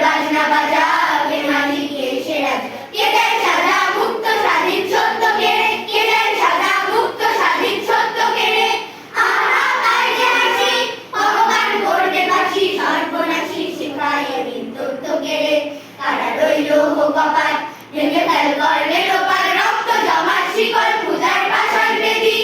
বাজনা বাজা কে মালিক কে সেরা কে দেয় সাজা মুক্ত স্বাধীন সত্য কেড়ে কে দেয় সাজা মুক্ত স্বাধীন সত্য কেড়ে আহা তাই যে হাসি ভগবান করবে ফাঁসি সর্বনাশী শিখায় তথ্য কেড়ে কারা রইল কপাল ভেঙে ফেল করলে লোপার রক্ত জমার শিকল পূজার বাসন বেদি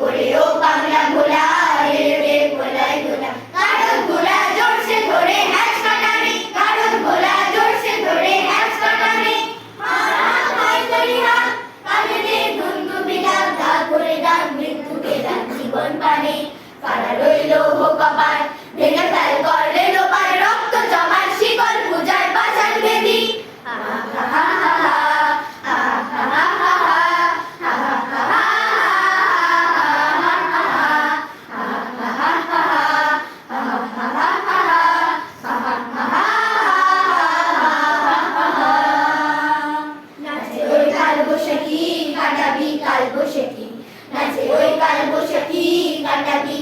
ওরে ও বাংলা ভোলা রে ভোলাই ভোলা কারণ ভোলা জোরসে ধরে হ্যাচ কাটানে কারণ ভোলা জোরসে ধরে হ্যাচ কাটানে হায় দরিহা কানে ধুন্দু বিলাপ দা করে দাগ মৃত্যুকে দাগ জীবন পানে কারা রইল কপাল ভেঙে ফেল করলে লোপার রক্ত জমার শিকল পূজার বাসন বেদি কাটাবি কাল বসে কি নাচে ওই কাল বসে কি কাটাবি